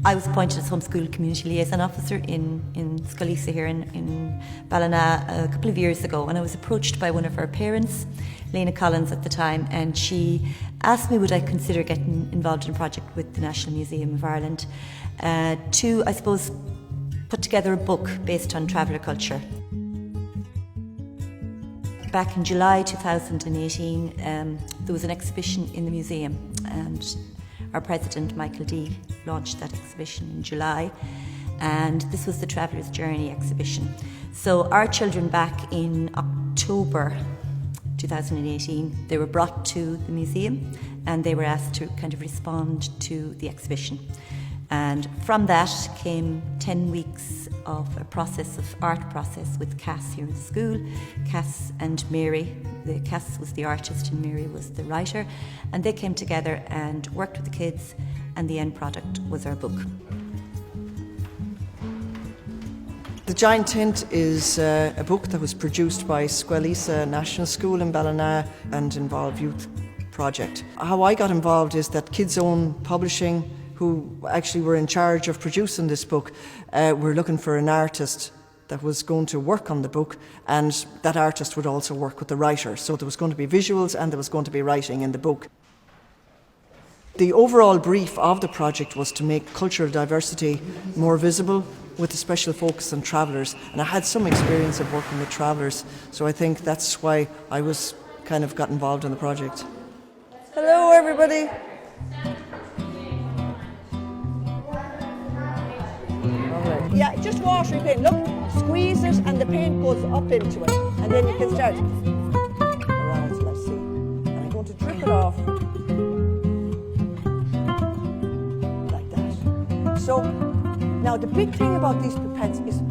I was appointed as homeschool community liaison officer in Scolisa here in Ballina a couple of years ago, and I was approached by one of our parents, Lena Collins at the time, and she asked me would I consider getting involved in a project with the National Museum of Ireland to, I suppose, put together a book based on traveller culture. Back in July 2018, there was an exhibition in the museum, and our president, Michael D, launched that exhibition in July, and this was the Traveller's Journey exhibition. So our children back in October 2018, they were brought to the museum and they were asked to kind of respond to the exhibition. And from that came 10 weeks of a art process with Cass here at the school. Cass and Mary, Cass was the artist and Mary was the writer, and they came together and worked with the kids, and the end product was our book. The Giant Tent is a book that was produced by Scolisa National School in Ballina and Involve Youth Project. How I got involved is that Kids Own Publishing, who actually were in charge of producing this book, were looking for an artist that was going to work on the book, and that artist would also work with the writer. So there was going to be visuals and there was going to be writing in the book. The overall brief of the project was to make cultural diversity more visible, with a special focus on travellers. And I had some experience of working with travellers, so I think that's why I was kind of got involved in the project. Hello everybody. Yeah, just watery paint. Look, squeeze it and the paint goes up into it. And then you can start around, let's see. And I'm going to drip it off. Like that. So, now the big thing about these pipettes is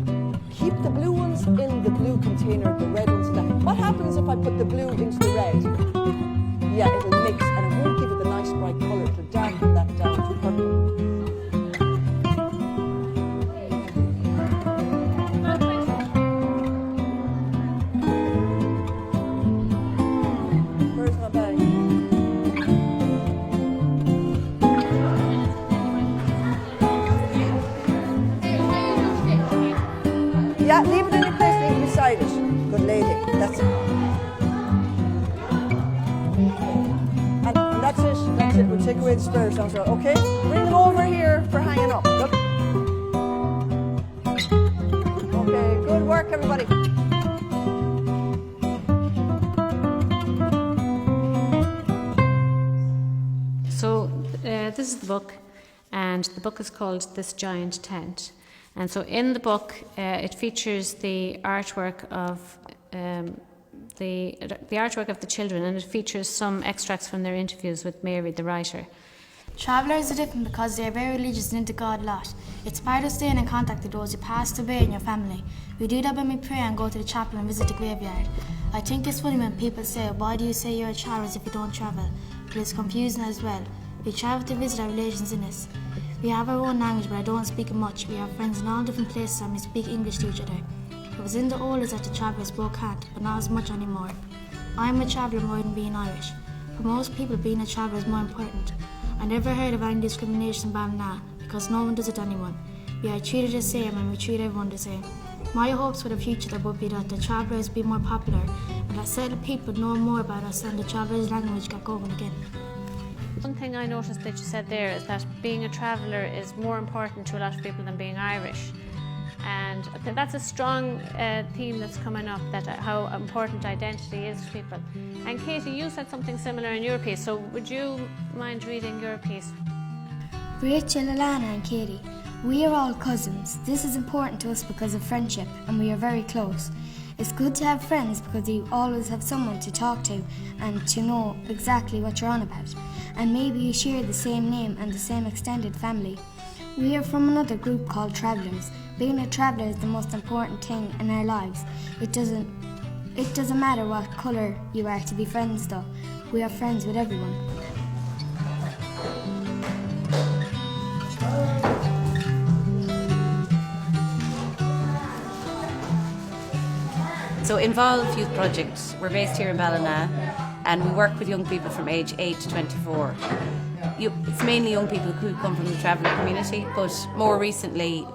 keep the blue ones in the blue container, the red ones in that. What happens if I put the blue into the red? Yeah, it'll mix and it won't give it the nice bright colour. It'll darken that down to purple. Yeah, leave it in your place, leave it beside it. Good lady, that's it. And that's it, we'll take away the spare sounds. Okay, bring them over here for hanging up. Look. Okay, good work everybody. So this is the book, and the book is called This Giant Tent. And so in the book, it features the artwork of the artwork of the children, and it features some extracts from their interviews with Mary, the writer. Travellers are different because they are very religious and into God a lot. It's part of staying in contact with those who passed away in your family. We do that when we pray and go to the chapel and visit the graveyard. I think it's funny when people say, why do you say you're a traveller if you don't travel? But it's confusing as well. We travel to visit our relations in this. We have our own language, but I don't speak it much. We have friends in all different places and we speak English to each other. It was in the old days that the travellers spoke hand, but not as much anymore. I'm a traveller more than being Irish. For most people, being a traveller is more important. I never heard of any discrimination in Ballina because no one does it to anyone. We are treated the same and we treat everyone the same. My hopes for the future would be that the travellers be more popular and that settled people know more about us and the travellers' language got going again. One thing I noticed that you said there is that being a traveller is more important to a lot of people than being Irish. And I think that's a strong theme that's coming up, that how important identity is to people. And Katie, you said something similar in your piece, so would you mind reading your piece? Rachel, Alana and Katie, we are all cousins. This is important to us because of friendship and we are very close. It's good to have friends because you always have someone to talk to and to know exactly what you're on about. And maybe you share the same name and the same extended family. We are from another group called Travellers. Being a traveller is the most important thing in our lives. It doesn't matter what colour you are to be friends though. We are friends with everyone. So Involve Youth Project, we're based here in Ballina and we work with young people from age 8 to 24. it's mainly young people who come from the traveller community, but more recently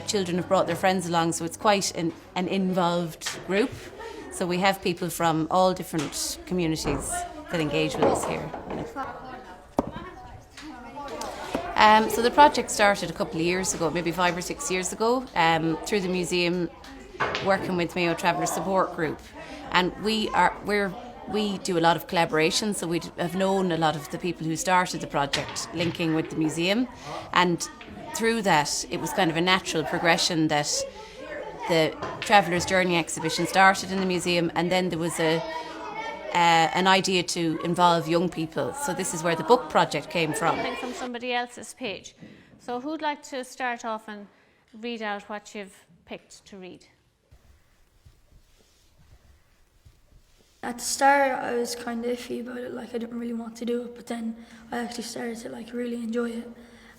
children have brought their friends along, so it's quite an involved group. So we have people from all different communities that engage with us here. So the project started a couple of years ago, maybe 5 or 6 years ago, through the museum, working with Mayo Traveller Support Group, and we do a lot of collaboration. So we have known a lot of the people who started the project, linking with the museum, and through that it was kind of a natural progression that the Traveller's Journey exhibition started in the museum, and then there was an idea to involve young people. So this is where the book project came from. Something from somebody else's page. So who'd like to start off and read out what you've picked to read? At the start, I was kind of iffy about it, like I didn't really want to do it, but then I actually started to like really enjoy it,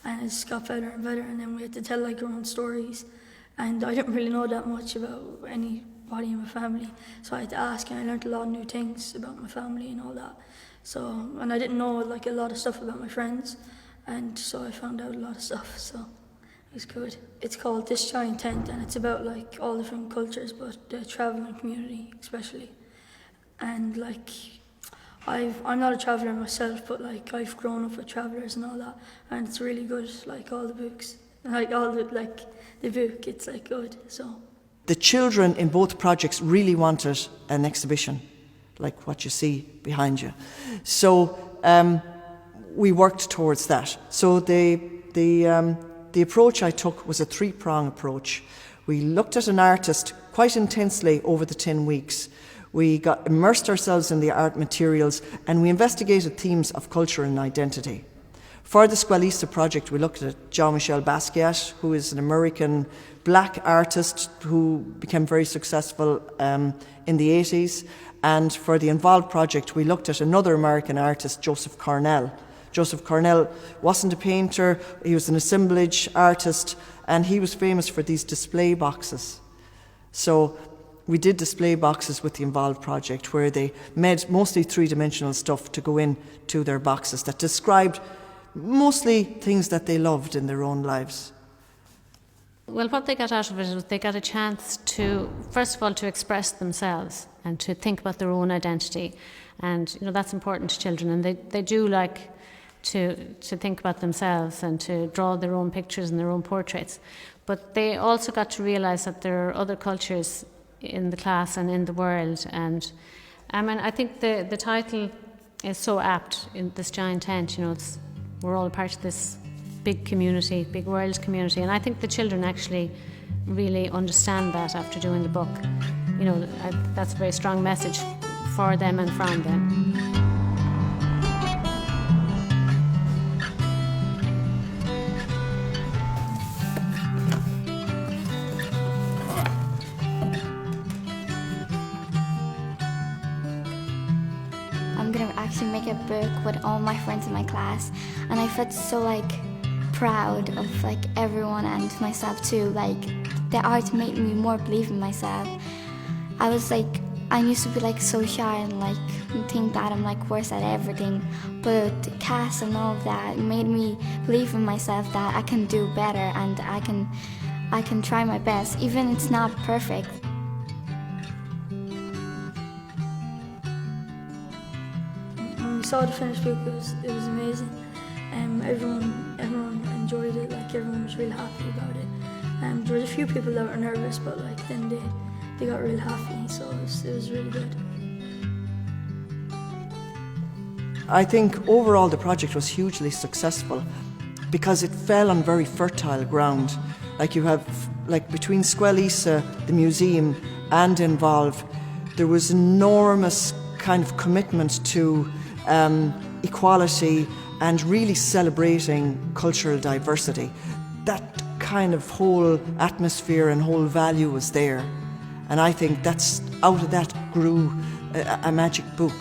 and it just got better and better, and then we had to tell like our own stories, and I didn't really know that much about anybody in my family, so I had to ask, and I learned a lot of new things about my family and all that. So, and I didn't know like a lot of stuff about my friends, and so I found out a lot of stuff, so it was good. It's called This Giant Tent, and it's about like all different cultures, but the travelling community especially. And like, I'm not a traveller myself, but like I've grown up with travellers and all that, and it's really good. Like all the books, like all the the book, it's like good. So the children in both projects really wanted an exhibition, like what you see behind you. So we worked towards that. So the approach I took was a 3-prong approach. We looked at an artist quite intensely over the 10 weeks. We immersed ourselves in the art materials, and we investigated themes of culture and identity. For the Squalisa project, we looked at Jean-Michel Basquiat, who is an American black artist who became very successful in the 80s. And for the Involved project, we looked at another American artist, Joseph Cornell. Joseph Cornell wasn't a painter, he was an assemblage artist, and he was famous for these display boxes. So we did display boxes with the Involved project, where they made mostly 3-dimensional stuff to go into their boxes that described mostly things that they loved in their own lives. Well, what they got out of it was they got a chance to, first of all, to express themselves and to think about their own identity. And, that's important to children. And they do like to think about themselves and to draw their own pictures and their own portraits. But they also got to realise that there are other cultures in the class and in the world. And I think the title is so apt in This Giant Tent. We're all part of this big community, big world community, and I think the children actually really understand that after doing the book. That's a very strong message for them and from them. I'm gonna actually make a book with all my friends in my class, and I felt so proud of everyone and myself too. The art made me more believe in myself. I used to be so shy and think that I'm worse at everything, but CAS and all of that made me believe in myself that I can do better and I can try my best, even it's not perfect. When we saw the finished book, it was amazing. Everyone enjoyed it. Everyone was real happy about it. There was a few people that were nervous, but then they got real happy. So it was really good. I think overall the project was hugely successful because it fell on very fertile ground. You have between Squalisa, the museum, and Involve, there was enormous kind of commitment to equality and really celebrating cultural diversity. That kind of whole atmosphere and whole value was there. And I think out of that grew a magic book.